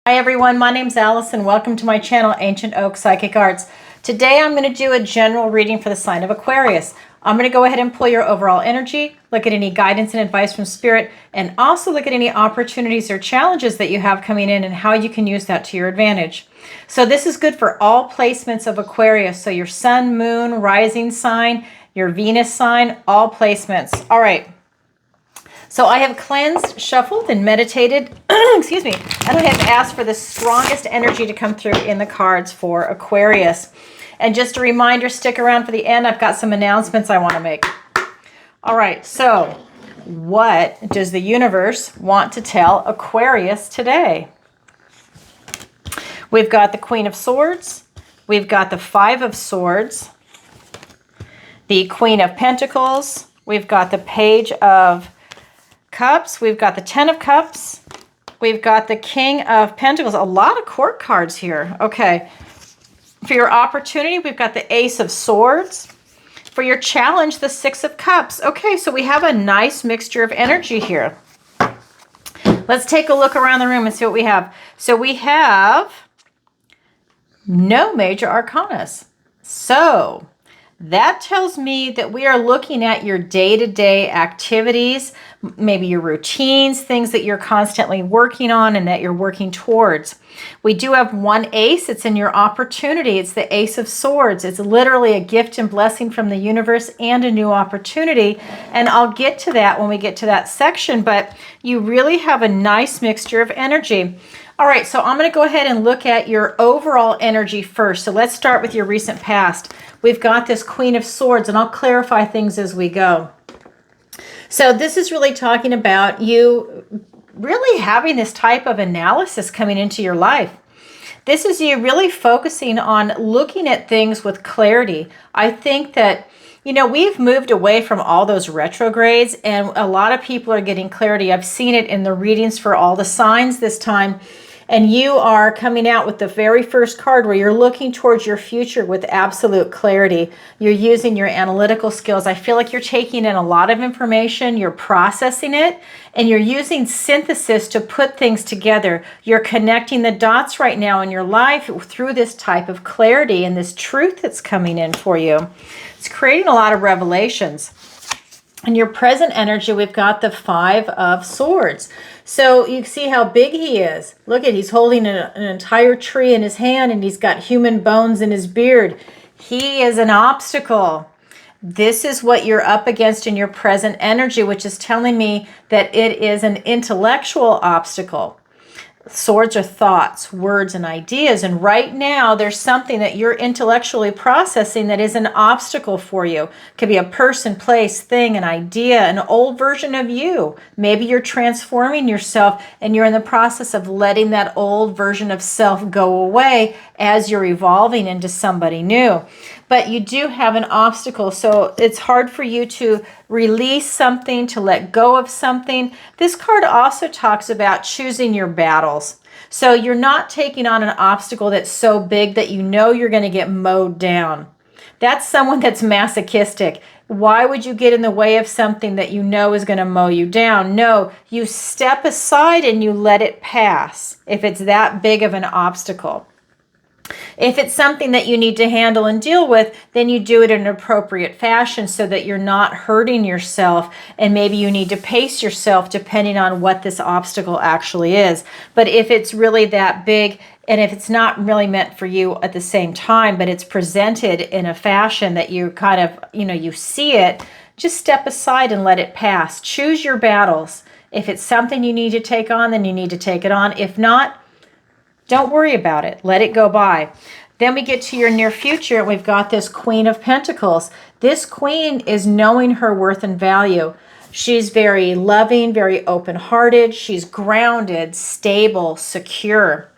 Hi everyone, my name's Alison. Welcome to my channel, Ancient Oak Psychic Arts. Today I'm going to do a general reading for the sign of Aquarius. I'm going to go ahead and pull your overall energy, look at any guidance and advice from Spirit, and also look at any opportunities or challenges that you have coming in and how you can use that to your advantage. So this is good for all placements of Aquarius. So your sun, moon, rising sign, your Venus sign, all placements. All right. So I have cleansed, shuffled, and meditated, excuse me, and I have asked for the strongest energy to come through in the cards for Aquarius. And just a reminder, stick around for the end. I've got some announcements I want to make. All right, so what does the universe want to tell Aquarius today? We've got the Queen of Swords. We've got the Five of Swords, the Queen of Pentacles. We've got the Page of Cups. We've got the Ten of Cups. We've got the King of Pentacles. A lot of court cards here. Okay. For your opportunity, we've got the Ace of Swords. For your challenge, the Six of Cups. Okay, so we have a nice mixture of energy here. Let's take a look around the room and see what we have. So we have no major arcanas. So that tells me that we are looking at your day-to-day activities, maybe your routines, things that you're constantly working on and that you're working towards. We do have one ace. It's in your opportunity. It's the Ace of Swords. It's literally a gift and blessing from the universe and a new opportunity. And I'll get to that when we get to that section, but you really have a nice mixture of energy. All right, so I'm going to go ahead and look at your overall energy first. So let's start with your recent past. We've got this Queen of Swords, and I'll clarify things as we go. So this is really talking about you really having this type of analysis coming into your life. This is you really focusing on looking at things with clarity. I think that, you know, we've moved away from all those retrogrades, and a lot of people are getting clarity. I've seen it in the readings for all the signs this time. And you are coming out with the very first card where you're looking towards your future with absolute clarity. You're using your analytical skills. I feel like you're taking in a lot of information, you're processing it, and you're using synthesis to put things together. You're connecting the dots right now in your life through this type of clarity and this truth that's coming in for you. It's creating a lot of revelations. In your present energy, we've got the Five of Swords. So you see how big he is. Look at, he's holding an entire tree in his hand, and he's got human bones in his beard. He is an obstacle. This is what you're up against in your present energy, which is telling me that it is an intellectual obstacle. Swords are thoughts, words, and ideas. And right now, there's something that you're intellectually processing that is an obstacle for you. It could be a person, place, thing, an idea, an old version of you. Maybe you're transforming yourself and you're in the process of letting that old version of self go away as you're evolving into somebody new. But you do have an obstacle, so it's hard for you to release something, to let go of something. This card also talks about choosing your battles. So you're not taking on an obstacle that's so big that you know you're going to get mowed down. That's someone that's masochistic. Why would you get in the way of something that you know is going to mow you down? No, you step aside and you let it pass if it's that big of an obstacle. If it's something that you need to handle and deal with, then you do it in an appropriate fashion so that you're not hurting yourself, and maybe you need to pace yourself depending on what this obstacle actually is. But if it's really that big, and if it's not really meant for you at the same time, but it's presented in a fashion that you kind of, you see it, just step aside and let it pass. Choose your battles. If it's something you need to take on, then you need to take it on. If not, don't worry about it. Let it go by. Then we get to your near future, and we've got this Queen of Pentacles. This queen is knowing her worth and value. She's very loving, very open-hearted. She's grounded, stable, secure.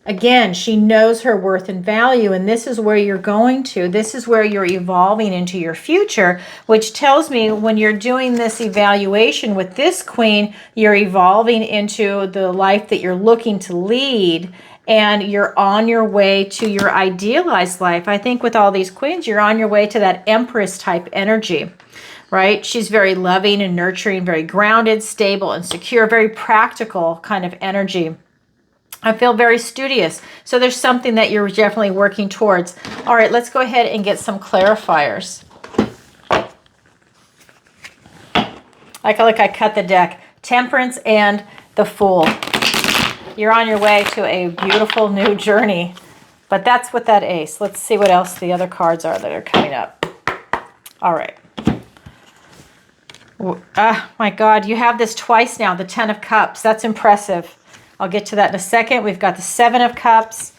Again, she knows her worth and value, and this is where you're going to. This is where you're evolving into your future, which tells me when you're doing this evaluation with this queen, you're evolving into the life that you're looking to lead, and you're on your way to your idealized life. I think with all these queens, you're on your way to that Empress type energy, right? She's very loving and nurturing, very grounded, stable, and secure, very practical kind of energy. I feel very studious. So there's something that you're definitely working towards. All right, let's go ahead and get some clarifiers. I feel like I cut the deck. Temperance and the Fool. You're on your way to a beautiful new journey. But that's with that ace. Let's see what else the other cards are that are coming up. All right. My God, you have this twice now, the 10 of Cups. That's impressive. I'll get to that in a second. We've got the 7 of Cups.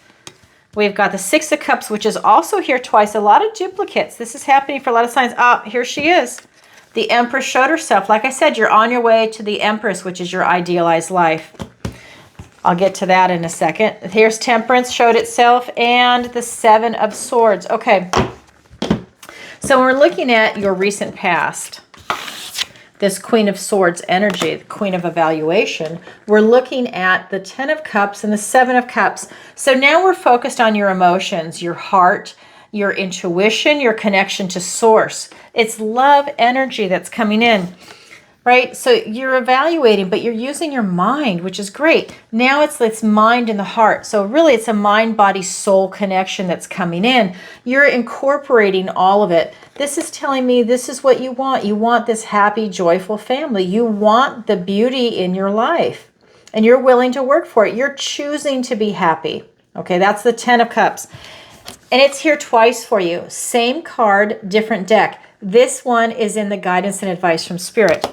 We've got the 6 of Cups, which is also here twice. A lot of duplicates. This is happening for a lot of signs. Here she is. The Empress showed herself. Like I said, you're on your way to the Empress, which is your idealized life. I'll get to that in a second. Here's Temperance showed itself, and the 7 of Swords. Okay. So when we're looking at your recent past, this Queen of Swords energy, the Queen of Evaluation, we're looking at the 10 of Cups and the 7 of Cups. So now we're focused on your emotions, your heart, your intuition, your connection to source. It's love energy that's coming in, right? So you're evaluating, but you're using your mind, which is great. Now it's mind and the heart. So really it's a mind, body, soul connection that's coming in. You're incorporating all of it. This is telling me this is what you want. You want this happy, joyful family. You want the beauty in your life, and you're willing to work for it. You're choosing to be happy. Okay, that's the 10 of Cups. And it's here twice for you. Same card, different deck. This one is in the guidance and advice from Spirit.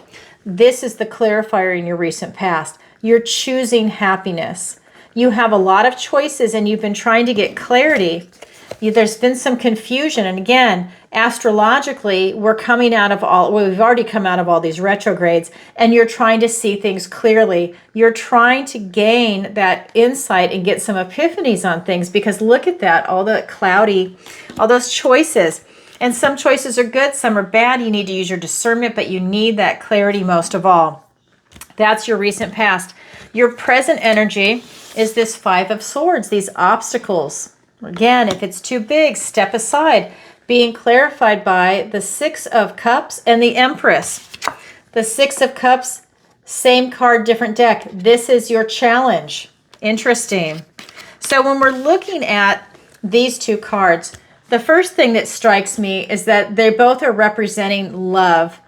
This is the clarifier in your recent past. You're choosing happiness. You have a lot of choices and you've been trying to get clarity. There's been some confusion. And again, astrologically, we're coming out of we've already come out of all these retrogrades, and you're trying to see things clearly. You're trying to gain that insight and get some epiphanies on things, because look at that, all the cloudy, all those choices. And some choices are good, some are bad. You need to use your discernment, but you need that clarity most of all. That's your recent past. Your present energy is this 5 of Swords, these obstacles. Again, if it's too big, step aside. Being clarified by the 6 of Cups and the Empress. The 6 of Cups, same card, different deck. This is your challenge. Interesting. So when we're looking at these two cards, the first thing that strikes me is that they both are representing love.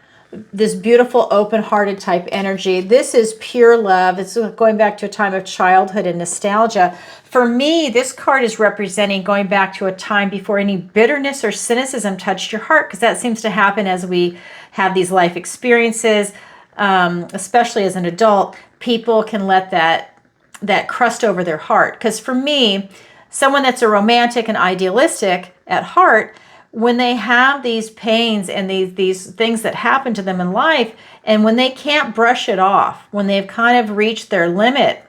This beautiful, open-hearted type energy. This is pure love. It's going back to a time of childhood and nostalgia. For me, this card is representing going back to a time before any bitterness or cynicism touched your heart, because that seems to happen as we have these life experiences, especially as an adult. People can let that crust over their heart. Because for me, someone that's a romantic and idealistic at heart, when they have these pains and these things that happen to them in life, and when they can't brush it off, when they've kind of reached their limit,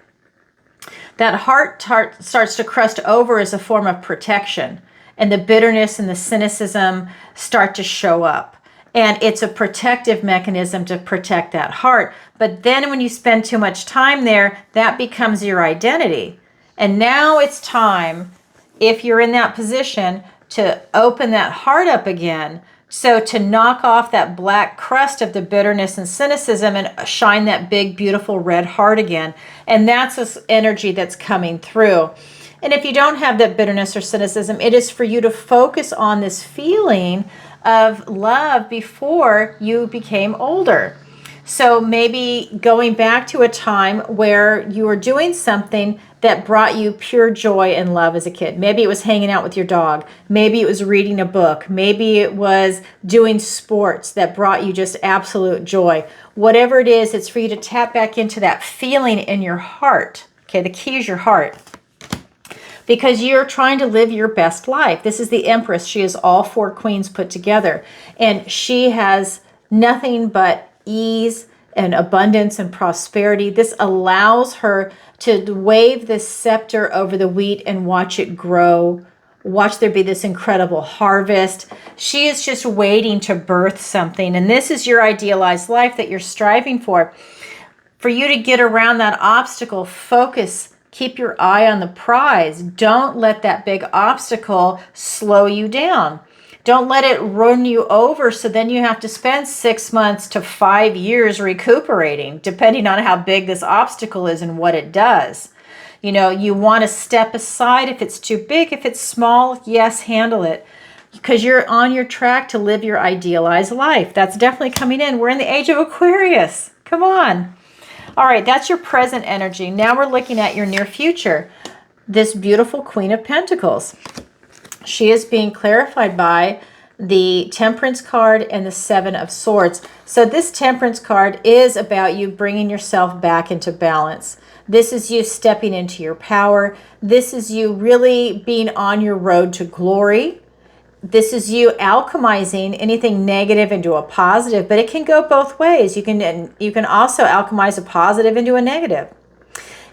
that heart starts to crust over as a form of protection, and the bitterness and the cynicism start to show up. And it's a protective mechanism to protect that heart. But then when you spend too much time there, that becomes your identity. And now it's time, if you're in that position, to open that heart up again. So to knock off that black crust of the bitterness and cynicism and shine that big, beautiful red heart again. And that's this energy that's coming through. And if you don't have that bitterness or cynicism, it is for you to focus on this feeling of love before you became older. So maybe going back to a time where you were doing something that brought you pure joy and love as a kid. Maybe it was hanging out with your dog. Maybe it was reading a book. Maybe it was doing sports that brought you just absolute joy. Whatever it is, it's for you to tap back into that feeling in your heart. Okay, the key is your heart. Because you're trying to live your best life. This is the Empress. She is all 4 queens put together. And she has nothing but ease and abundance and prosperity. This allows her to wave this scepter over the wheat and watch it grow. Watch there be this incredible harvest. She is just waiting to birth something. And this is your idealized life that you're striving for. For you to get around that obstacle, focus. Keep your eye on the prize. Don't let that big obstacle slow you down. Don't let it run you over, so then you have to spend 6 months to 5 years recuperating, depending on how big this obstacle is and what it does. You know, you want to step aside if it's too big. If it's small, yes, handle it. Because you're on your track to live your idealized life. That's definitely coming in. We're in the age of Aquarius. Come on. All right, that's your present energy. Now we're looking at your near future. This beautiful Queen of Pentacles. She is being clarified by the Temperance card and the Seven of Swords. So this Temperance card is about you bringing yourself back into balance. This is you stepping into your power. This is you really being on your road to glory. This is you alchemizing anything negative into a positive, but it can go both ways. You can also alchemize a positive into a negative.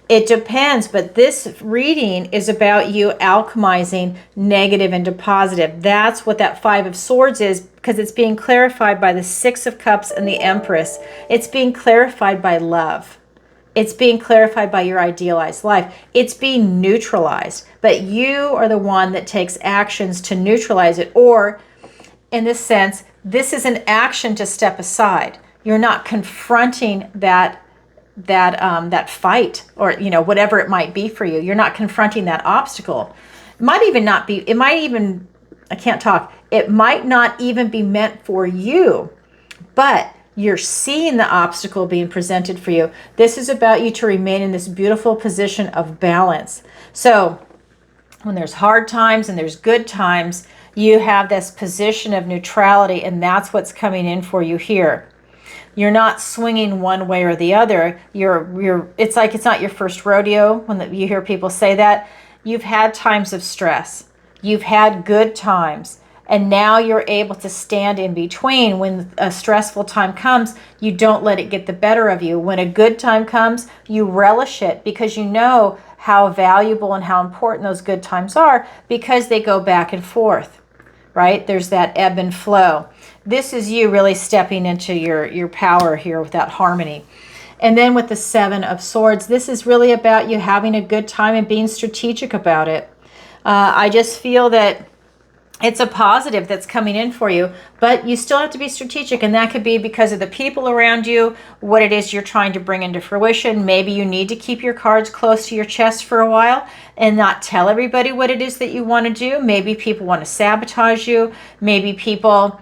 It depends, but this reading is about you alchemizing negative into positive. That's what that Five of Swords is, because it's being clarified by the Six of Cups and the Empress. It's being clarified by love. It's being clarified by your idealized life. It's being neutralized, but you are the one that takes actions to neutralize it. Or in this sense, this is an action to step aside. You're not confronting that fight, or, you know, whatever it might be for you. You're not confronting that obstacle. It might even not be, it might even, I can't talk. It might not even be meant for you, but you're seeing the obstacle being presented for you. This is about you to remain in this beautiful position of balance. So when there's hard times and there's good times, you have this position of neutrality, and that's what's coming in for you here. You're not swinging one way or the other. It's like it's not your first rodeo when you hear people say that. You've had times of stress. You've had good times. And now you're able to stand in between. When a stressful time comes, you don't let it get the better of you. When a good time comes, you relish it, because you know how valuable and how important those good times are, because they go back and forth, right? There's that ebb and flow. This is you really stepping into your power here with that harmony. And then with the Seven of Swords, this is really about you having a good time and being strategic about it. I just feel that it's a positive that's coming in for you, but you still have to be strategic, and that could be because of the people around you, what it is you're trying to bring into fruition. Maybe you need to keep your cards close to your chest for a while and not tell everybody what it is that you want to do. Maybe people want to sabotage you. Maybe people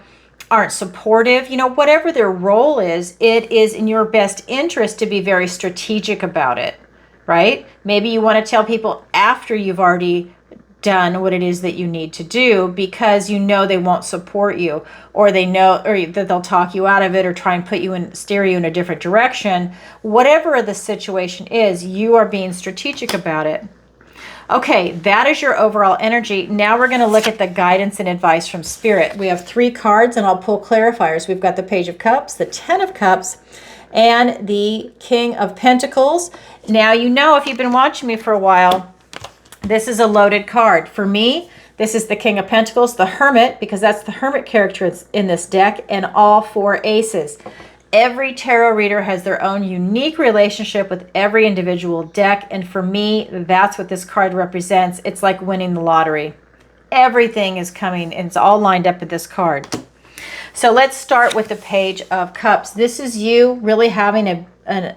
aren't supportive. You know, whatever their role is, it is in your best interest to be very strategic about it, right? Maybe you want to tell people after you've already done what it is that you need to do, because you know they won't support you, or they know, or that they'll talk you out of it, or try and put you in, steer you in a different direction. Whatever the situation is, you are being strategic about it. Okay, that is your overall energy. Now we're going to look at the guidance and advice from Spirit. We have 3 cards, and I'll pull clarifiers. We've got the Page of Cups, the Ten of Cups, and the King of Pentacles. Now, you know, if you've been watching me for a while, this is a loaded card. For me, this is the King of Pentacles, the Hermit, because that's the Hermit character in this deck, and all 4 aces. Every tarot reader has their own unique relationship with every individual deck, and for me, that's what this card represents. It's like winning the lottery. Everything is coming, and it's all lined up with this card. So let's start with the Page of Cups. This is you really having a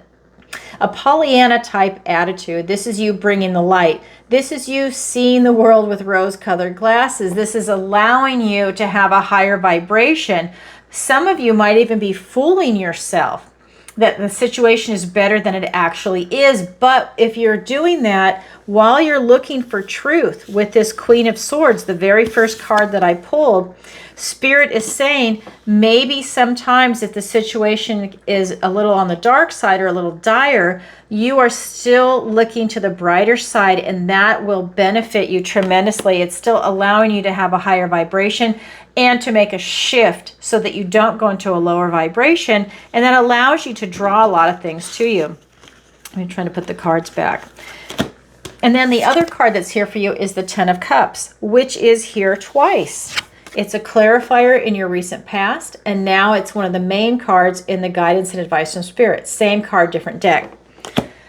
Pollyanna type attitude. This is you bringing the light. This is you seeing the world with rose-colored glasses. This is allowing you to have a higher vibration. Some of you might even be fooling yourself that the situation is better than it actually is. But if you're doing that while you're looking for truth with this Queen of Swords, the very first card that I pulled, Spirit is saying maybe sometimes if the situation is a little on the dark side or a little dire, you are still looking to the brighter side, and that will benefit you tremendously. It's still allowing you to have a higher vibration and to make a shift so that you don't go into a lower vibration, and that allows you to draw a lot of things to you. I'm trying to put the cards back. And then the other card that's here for you is the Ten of Cups, which is here twice. It's a clarifier in your recent past, and now it's one of the main cards in the Guidance and Advice from Spirit. Same card, different deck.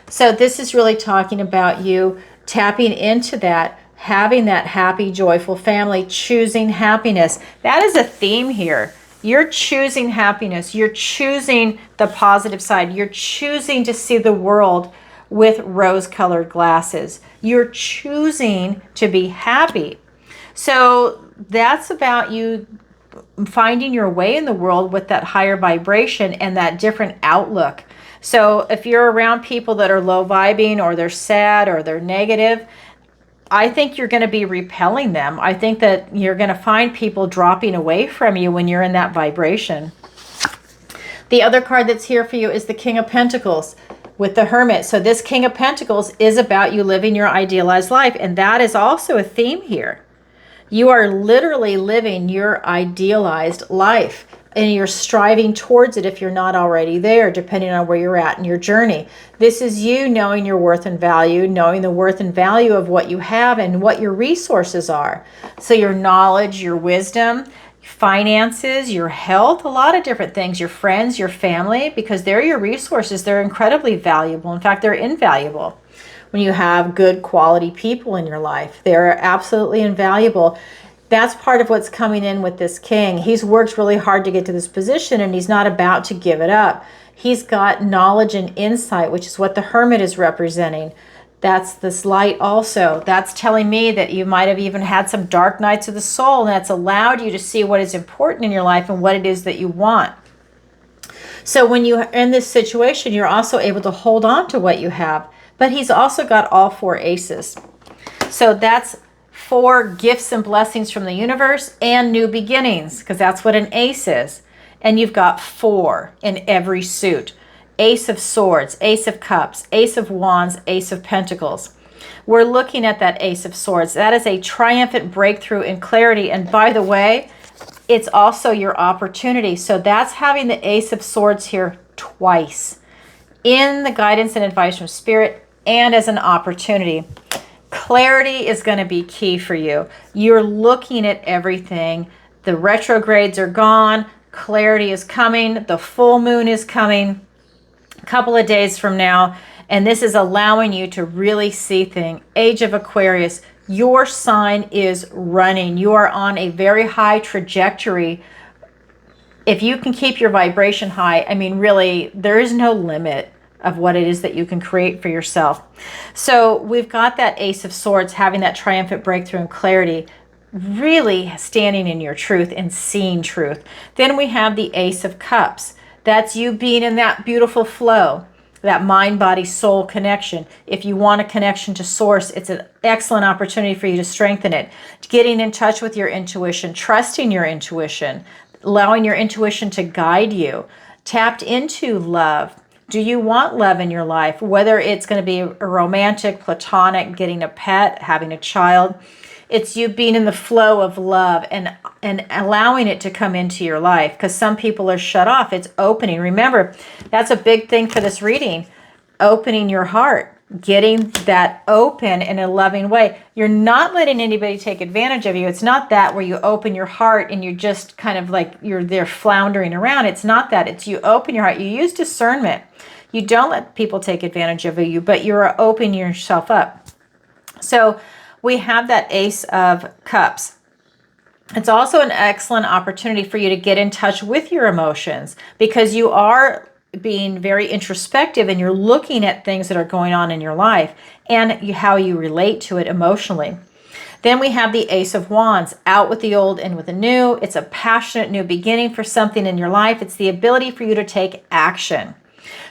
So this is really talking about you tapping into that, having that happy, joyful family, choosing happiness. That is a theme here. You're choosing happiness. You're choosing the positive side. You're choosing to see the world with rose-colored glasses. You're choosing to be happy. So that's about you finding your way in the world with that higher vibration and that different outlook. So if you're around people that are low vibing, or they're sad, or they're negative, I think you're going to be repelling them. I think that you're going to find people dropping away from you when you're in that vibration. The other card that's here for you is the King of Pentacles with the Hermit. So this King of Pentacles is about you living your idealized life, and that is also a theme here. You are literally living your idealized life, and you're striving towards it if you're not already there, depending on where you're at in your journey. This is you knowing your worth and value, knowing the worth and value of what you have and what your resources are. So your knowledge, your wisdom, finances, your health, a lot of different things, your friends, your family, because they're your resources. They're incredibly valuable. In fact, they're invaluable. When you have good quality people in your life, they're absolutely invaluable. That's part of what's coming in with this king. He's worked really hard to get to this position, and he's not about to give it up. He's got knowledge and insight, which is what the Hermit is representing. That's this light also. That's telling me that you might have even had some dark nights of the soul, and that's allowed you to see what is important in your life and what it is that you want. So when you're in this situation, you're also able to hold on to what you have. But he's also got all 4 aces. So that's 4 gifts and blessings from the universe and new beginnings, because that's what an ace is. And you've got 4 in every suit. Ace of Swords, Ace of Cups, Ace of Wands, Ace of Pentacles. We're looking at that Ace of Swords. That is a triumphant breakthrough in clarity. And by the way, it's also your opportunity. So that's having the Ace of Swords here twice in the guidance and advice from Spirit, and as an opportunity. Clarity is going to be key for you. You're looking at everything. The retrogrades are gone. Clarity is coming. The full moon is coming a couple of days from now. And this is allowing you to really see things. Age of Aquarius, your sign is running. You are on a very high trajectory. If you can keep your vibration high, I mean, really, there is no limit of what it is that you can create for yourself. So we've got that Ace of Swords, having that triumphant breakthrough and clarity, really standing in your truth and seeing truth. Then we have the Ace of Cups. That's you being in that beautiful flow, that mind, body, soul connection. If you want a connection to source, it's an excellent opportunity for you to strengthen it. Getting in touch with your intuition, trusting your intuition, allowing your intuition to guide you. Tapped into love. Do you want love in your life? Whether it's going to be a romantic, platonic, getting a pet, having a child. It's you being in the flow of love and allowing it to come into your life, because some people are shut off. It's opening. Remember, that's a big thing for this reading. Opening your heart. Getting that open in a loving way. You're not letting anybody take advantage of you. It's not that where you open your heart and you're just kind of like you're there floundering around. It's not that. It's you open your heart. You use discernment. You don't let people take advantage of you, but you're opening yourself up. So we have that Ace of Cups. It's also an excellent opportunity for you to get in touch with your emotions, because you are being very introspective and you're looking at things that are going on in your life and how you relate to it emotionally. Then we have the Ace of Wands, out with the old, in with the new. It's a passionate new beginning for something in your life. It's the ability for you to take action.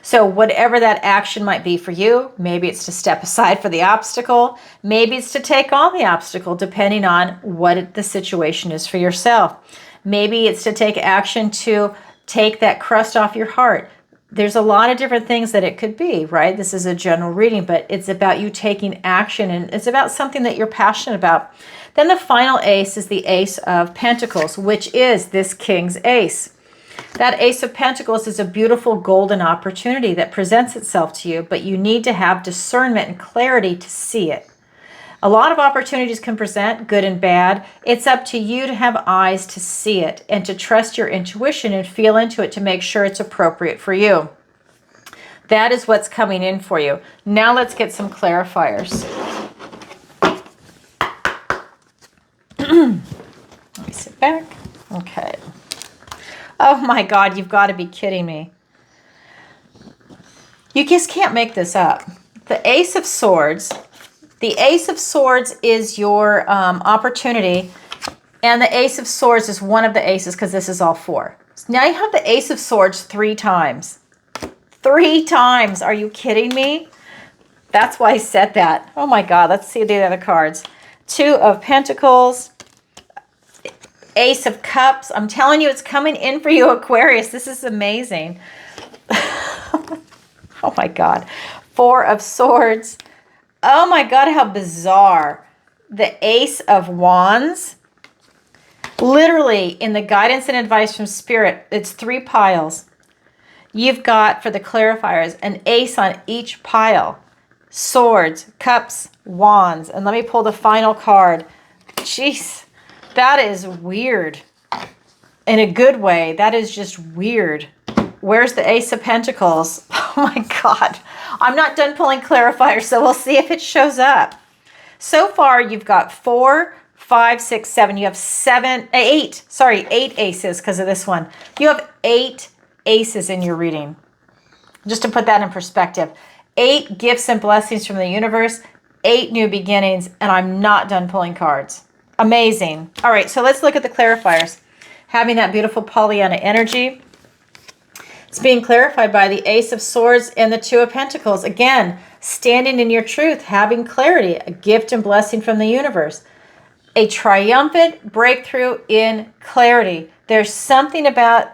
So whatever that action might be for you, maybe it's to step aside for the obstacle, maybe it's to take on the obstacle, depending on what the situation is for yourself. Maybe it's to take action to take that crust off your heart. There's a lot of different things that it could be, right? This is a general reading, but it's about you taking action, and it's about something that you're passionate about. Then the final ace is the Ace of Pentacles, which is this King's Ace. That Ace of Pentacles is a beautiful golden opportunity that presents itself to you, but you need to have discernment and clarity to see it. A lot of opportunities can present, good and bad. It's up to you to have eyes to see it and to trust your intuition and feel into it to make sure it's appropriate for you. That is what's coming in for you. Now let's get some clarifiers. Let me sit back. Okay. Oh my God, you've got to be kidding me. You just can't make this up. The Ace of Swords. The Ace of Swords is your opportunity, and the Ace of Swords is one of the aces because this is all 4. So now you have the Ace of Swords 3 times. 3 times. Are you kidding me? That's why I said that. Oh my God. Let's see the other cards. 2 of Pentacles. Ace of Cups. I'm telling you, it's coming in for you, Aquarius. This is amazing. Oh my God. 4 of Swords. Oh my God, how bizarre. The Ace of Wands. Literally, in the guidance and advice from Spirit, it's 3 piles. You've got, for the clarifiers, an ace on each pile. Swords, cups, wands. And let me pull the final card. Jeez, that is weird. In a good way, that is just weird. Where's the Ace of Pentacles? Oh my God. I'm not done pulling clarifiers, so we'll see if it shows up. So far, you've got 4, 5, 6, 7. You have 8 aces because of this one. You have 8 aces in your reading. Just to put that in perspective. 8 gifts and blessings from the universe, 8 new beginnings, and I'm not done pulling cards. Amazing. All right, so let's look at the clarifiers. Having that beautiful Pollyanna energy. It's being clarified by the Ace of Swords and the 2 of Pentacles. Again, standing in your truth, having clarity, a gift and blessing from the universe. A triumphant breakthrough in clarity. There's something about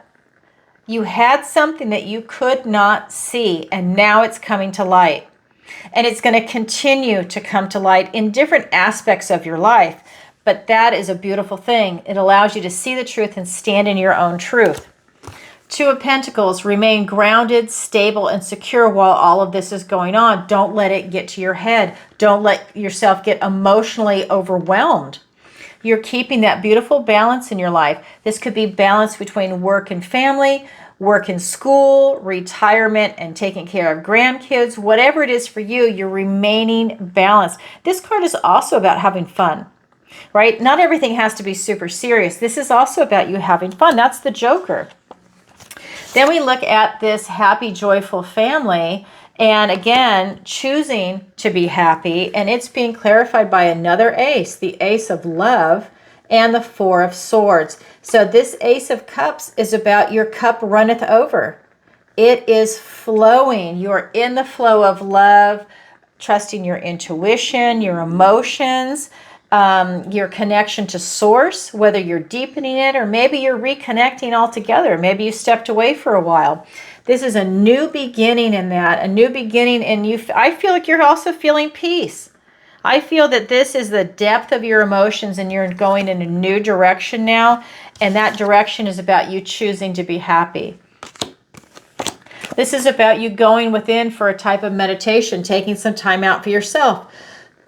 you had something that you could not see, and now it's coming to light. And it's going to continue to come to light in different aspects of your life. But that is a beautiful thing. It allows you to see the truth and stand in your own truth. 2 of Pentacles, remain grounded, stable, and secure while all of this is going on. Don't let it get to your head. Don't let yourself get emotionally overwhelmed. You're keeping that beautiful balance in your life. This could be balance between work and family, work and school, retirement, and taking care of grandkids. Whatever it is for you, you're remaining balanced. This card is also about having fun, right? Not everything has to be super serious. This is also about you having fun. That's the Joker. Then we look at this happy, joyful family, and again, choosing to be happy, and it's being clarified by another ace, the Ace of Love and the 4 of Swords. So this Ace of Cups is about your cup runneth over. It is flowing. You're in the flow of love, trusting your intuition, your emotions, your connection to source, whether you're deepening it or maybe you're reconnecting altogether. Maybe you stepped away for a while. This is a new beginning in that, a new beginning, and I feel like you're also feeling peace. I feel that this is the depth of your emotions and you're going in a new direction now, and that direction is about you choosing to be happy. This is about you going within for a type of meditation, taking some time out for yourself.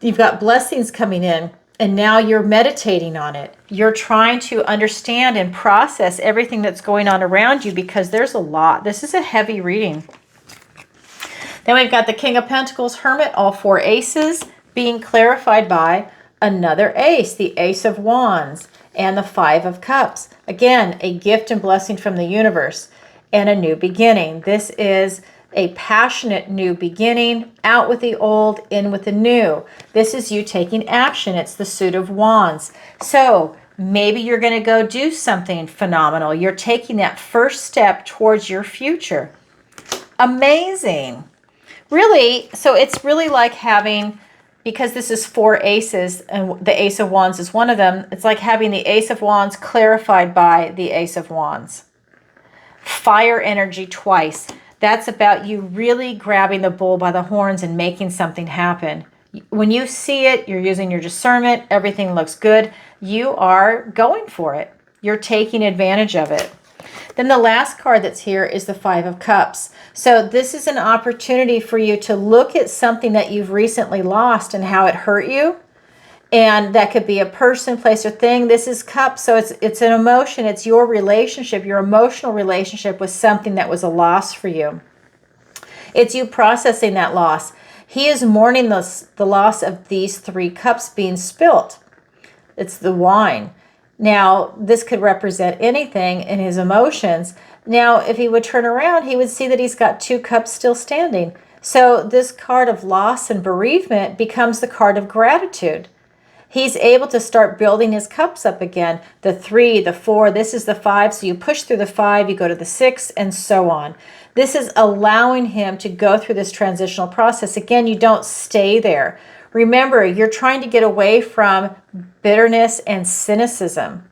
You've got blessings coming in. And now you're meditating on it. You're trying to understand and process everything that's going on around you because there's a lot. This is a heavy reading. Then we've got the King of Pentacles, Hermit, all 4 aces being clarified by another ace, the Ace of Wands and the 5 of Cups. Again, a gift and blessing from the universe and a new beginning. This is a passionate new beginning, out with the old, in with the new. This is you taking action. It's the Suit of Wands. So maybe you're going to go do something phenomenal. You're taking that first step towards your future. Amazing. Really, so it's really like having, because this is 4 aces and the Ace of Wands is one of them, it's like having the Ace of Wands clarified by the Ace of Wands. Fire energy twice. That's about you really grabbing the bull by the horns and making something happen. When you see it, you're using your discernment, everything looks good, you are going for it. You're taking advantage of it. Then the last card that's here is the 5 of Cups. So this is an opportunity for you to look at something that you've recently lost and how it hurt you. And that could be a person, place, or thing. This is Cups, so it's an emotion. It's your relationship, your emotional relationship with something that was a loss for you. It's you processing that loss. He is mourning the loss of these 3 cups being spilt. It's the wine. Now, this could represent anything in his emotions. Now, if he would turn around, he would see that he's got 2 cups still standing. So this card of loss and bereavement becomes the card of gratitude. He's able to start building his cups up again. The 3, the 4, this is the 5. So you push through the 5, you go to the 6, and so on. This is allowing him to go through this transitional process. Again, you don't stay there. Remember, you're trying to get away from bitterness and cynicism.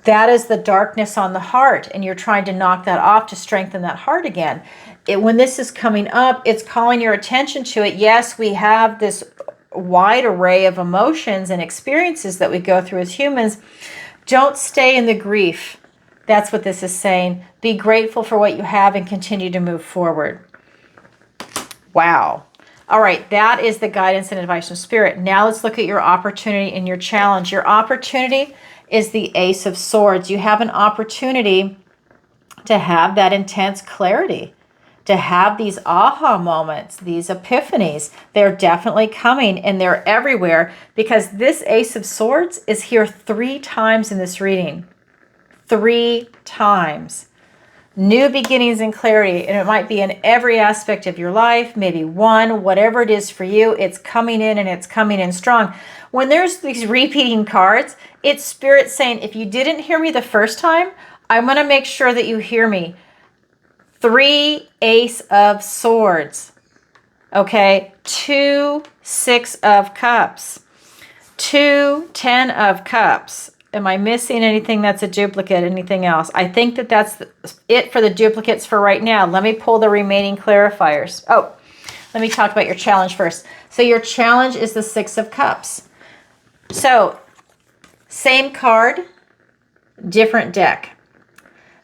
That is the darkness on the heart, and you're trying to knock that off to strengthen that heart again. When this is coming up, it's calling your attention to it. Yes, we have this wide array of emotions and experiences that we go through as humans. Don't stay in the grief. That's what this is saying. Be grateful for what you have and continue to move forward. Wow. All right, that is the guidance and advice from Spirit. Now let's look at your opportunity and your challenge. Your opportunity is the Ace of Swords. You have an opportunity to have that intense clarity, to have these aha moments, these epiphanies. They're definitely coming, and they're everywhere, because this Ace of Swords is here 3 times in this reading. 3 times. New beginnings and clarity, and it might be in every aspect of your life, maybe one, whatever it is for you, it's coming in, and it's coming in strong. When there's these repeating cards, it's Spirit saying, if you didn't hear me the first time, I'm going to make sure that you hear me. 3 Ace of Swords. Okay, 2 6 of Cups. 2 10 of Cups. Am I missing anything that's a duplicate? Anything else? I think that that's it for the duplicates for right now. Let me pull the remaining clarifiers. Oh, let me talk about your challenge first. So your challenge is the 6 of Cups. So same card, different deck.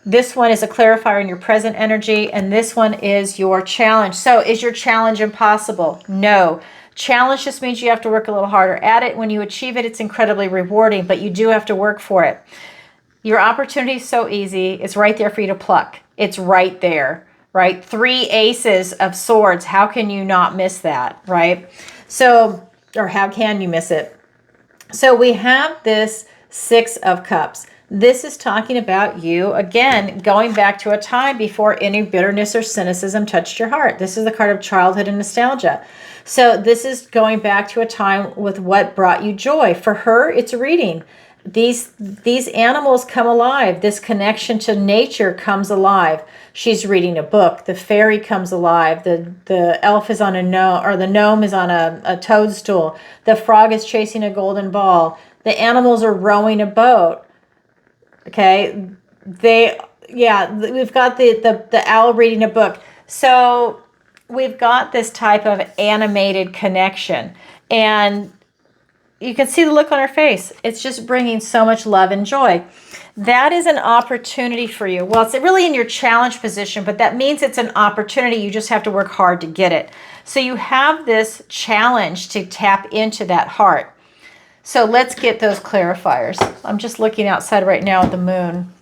This one is a clarifier in your present energy, and this one is your challenge. So is your challenge impossible? No. Challenge just means you have to work a little harder at it. When you achieve it, it's incredibly rewarding, but you do have to work for it. Your opportunity is so easy. It's right there for you to pluck. It's right there, right? 3 aces of swords. How can you not miss that, right? So, or how can you miss it? So we have this 6 of Cups. This is talking about you, again, going back to a time before any bitterness or cynicism touched your heart. This is the card of childhood and nostalgia. So this is going back to a time with what brought you joy. For her, it's reading. These animals come alive. This connection to nature comes alive. She's reading a book. The fairy comes alive. The elf is on a gnome, or the gnome is on a toadstool. The frog is chasing a golden ball. The animals are rowing a boat. Okay, we've got the owl reading a book. So we've got this type of animated connection, and you can see the look on her face. It's just bringing so much love and joy. That is an opportunity for you. Well, it's really in your challenge position, but that means it's an opportunity. You just have to work hard to get it. So you have this challenge to tap into that heart. So let's get those clarifiers. I'm just looking outside right now at the moon.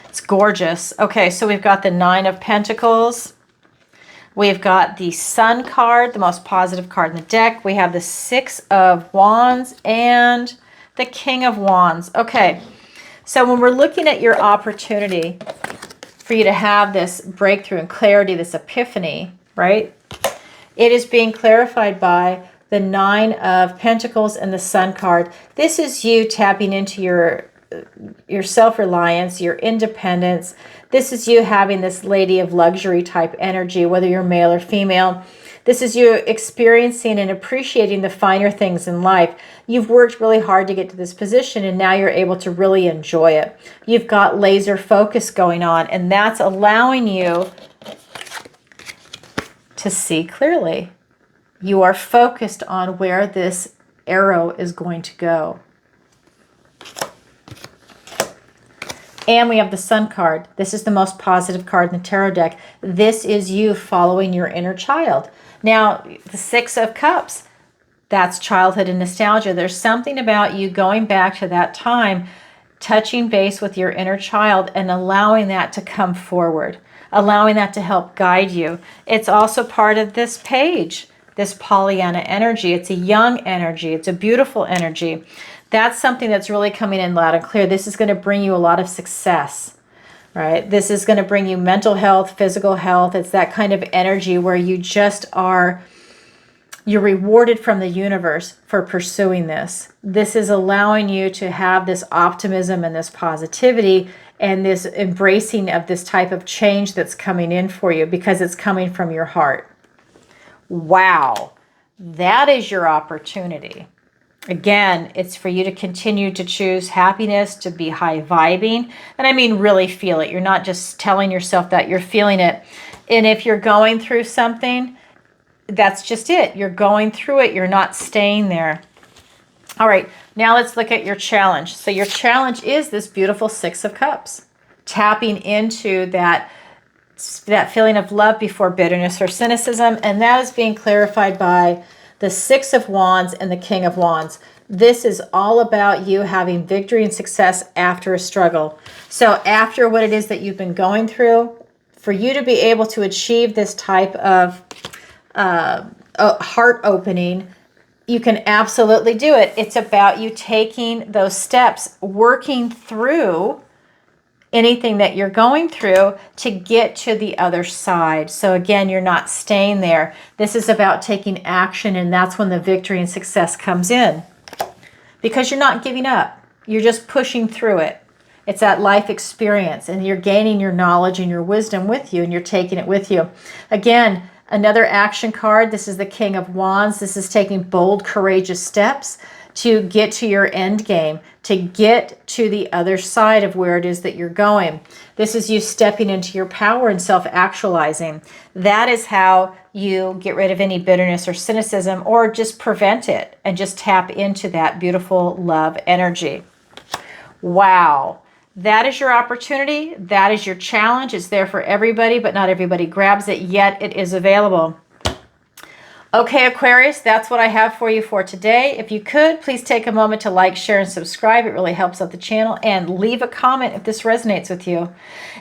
It's gorgeous. Okay, so we've got the 9 of Pentacles. We've got the Sun card, the most positive card in the deck. We have the 6 of Wands and the King of Wands. Okay, so when we're looking at your opportunity for you to have this breakthrough and clarity, this epiphany, right? It is being clarified by the 9 of Pentacles and the Sun card. This is you tapping into your self-reliance, your independence. This is you having this lady of luxury type energy, whether you're male or female. This is you experiencing and appreciating the finer things in life. You've worked really hard to get to this position, and now you're able to really enjoy it. You've got laser focus going on, and that's allowing you to see clearly. You are focused on where this arrow is going to go. And we have the Sun card. This is the most positive card in the tarot deck. This is you following your inner child. Now, the 6 of Cups, that's childhood and nostalgia. There's something about you going back to that time, touching base with your inner child and allowing that to come forward, allowing that to help guide you. It's also part of this page, this Pollyanna energy. It's a young energy. It's a beautiful energy. That's something that's really coming in loud and clear. This is going to bring you a lot of success. right? This is going to bring you mental health, physical health. It's that kind of energy where you just are, you're rewarded from the universe for pursuing this. This is allowing you to have this optimism and this positivity and this embracing of this type of change that's coming in for you because it's coming from your heart. Wow, that is your opportunity. Again, it's for you to continue to choose happiness, to be high vibing. And I mean, really feel it. You're not just telling yourself that, you're feeling it. And if you're going through something, that's just it. You're going through it. You're not staying there. All right, now let's look at your challenge. So your challenge is this beautiful Six of Cups, tapping into that feeling of love before bitterness or cynicism. And that is being clarified by the Six of Wands and the King of Wands. This is all about you having victory and success after a struggle. So after what it is that you've been going through, for you to be able to achieve this type of heart opening, you can absolutely do it. It's about you taking those steps, working through anything that you're going through to get to the other side. So again, you're not staying there. This is about taking action, and that's when the victory and success comes in. Because you're not giving up. You're just pushing through it. It's that life experience, and you're gaining your knowledge and your wisdom with you, and you're taking it with you. Again, another action card. This is the King of Wands. This is taking bold, courageous steps to get to your end game, to get to the other side of where it is that you're going. This is you stepping into your power and self-actualizing. That is how you get rid of any bitterness or cynicism, or just prevent it and just tap into that beautiful love energy. Wow. That is your opportunity. That is your challenge. It's there for everybody, but not everybody grabs it, yet it is available. Okay, Aquarius, that's what I have for you for today. If you could, please take a moment to like, share, and subscribe. It really helps out the channel. And leave a comment if this resonates with you.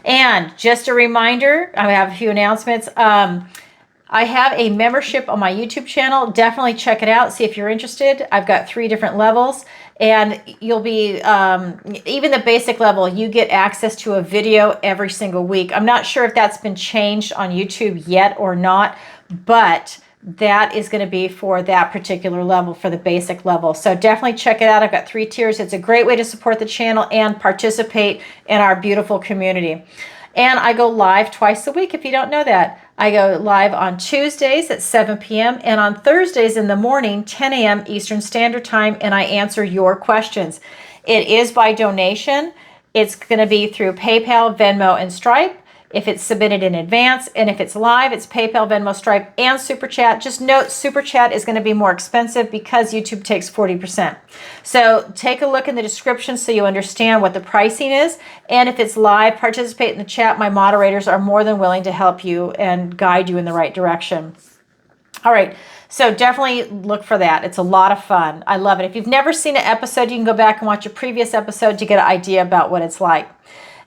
And just a reminder, I have a few announcements. I have a membership on my YouTube channel. Definitely check it out. See if you're interested. I've got 3 different levels. And you'll be, even the basic level, you get access to a video every single week. I'm not sure if that's been changed on YouTube yet or not, but that is going to be for that particular level, for the basic level. So definitely check it out. I've got 3 tiers. It's a great way to support the channel and participate in our beautiful community. And I go live twice a week, if you don't know that. I go live on Tuesdays at 7 p.m. and on Thursdays in the morning, 10 a.m. Eastern Standard Time, and I answer your questions. It is by donation. It's going to be through PayPal, Venmo, and Stripe if it's submitted in advance. And if it's live, it's PayPal, Venmo, Stripe, and SuperChat. Just note, SuperChat is going to be more expensive because YouTube takes 40%. So take a look in the description so you understand what the pricing is. And if it's live, participate in the chat. My moderators are more than willing to help you and guide you in the right direction. All right, so definitely look for that. It's a lot of fun. I love it. If you've never seen an episode, you can go back and watch a previous episode to get an idea about what it's like.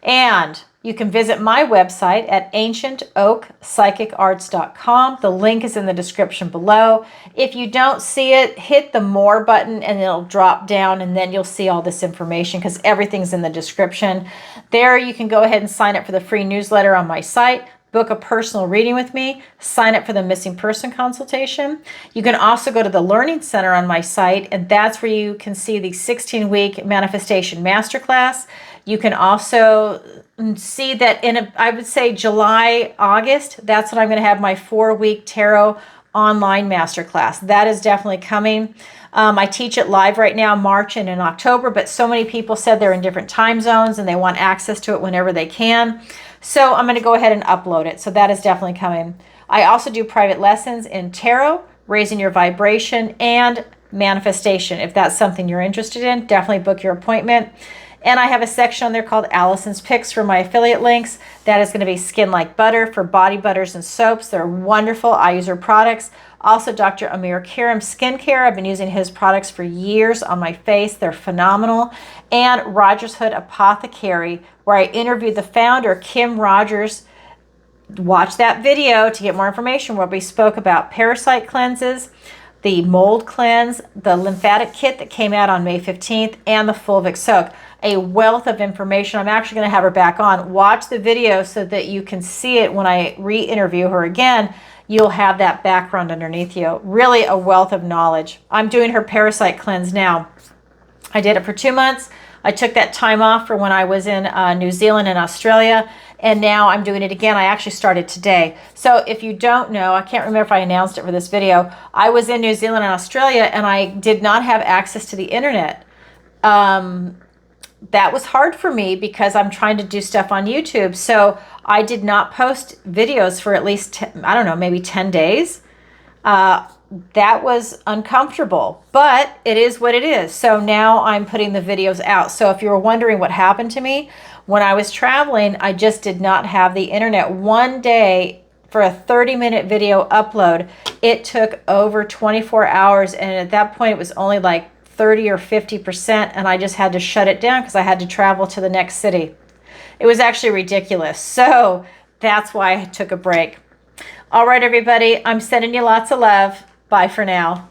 And you can visit my website at ancientoakpsychicarts.com. The link is in the description below. If you don't see it, hit the More button and it'll drop down, and then you'll see all this information because everything's in the description. There you can go ahead and sign up for the free newsletter on my site, book a personal reading with me, sign up for the missing person consultation. You can also go to the Learning Center on my site, and that's where you can see the 16-week manifestation masterclass. You can also see that in, I would say July, August, that's when I'm going to have my 4-week tarot online masterclass. That is definitely coming. I teach it live right now, March and in October, but so many people said they're in different time zones and they want access to it whenever they can. So I'm going to go ahead and upload it. So that is definitely coming. I also do private lessons in tarot, raising your vibration, and manifestation. If that's something you're interested in, definitely book your appointment. And I have a section on there called Alison's Picks for my affiliate links. That is going to be Skin Like Butter for body butters and soaps. They're wonderful. I use her products. Also, Dr. Amir Karim Skincare. I've been using his products for years on my face. They're phenomenal. And Rogers Hood Apothecary, where I interviewed the founder, Kim Rogers. Watch that video to get more information where we spoke about parasite cleanses, the mold cleanse, the lymphatic kit that came out on May 15th, and the fulvic soak. A wealth of information. I'm actually going to have her back on. Watch the video so that you can see it when I re-interview her again. You'll have that background underneath you. Really a wealth of knowledge. I'm doing her parasite cleanse now. I did it for 2 months. I took that time off for when I was in New Zealand and Australia, and now I'm doing it again. I actually started today. So if you don't know, I can't remember if I announced it for this video. I was in New Zealand and Australia, and I did not have access to the internet. That was hard for me because I'm trying to do stuff on YouTube. So I did not post videos for at least, I don't know, maybe 10 days. That was uncomfortable, but it is what it is. So now I'm putting the videos out. So if you were wondering what happened to me, when I was traveling, I just did not have the internet. One day for a 30-minute video upload, it took over 24 hours. And at that point, it was only like 30 or 50%, and I just had to shut it down because I had to travel to the next city. It was actually ridiculous. So that's why I took a break. All right, everybody, I'm sending you lots of love. Bye for now.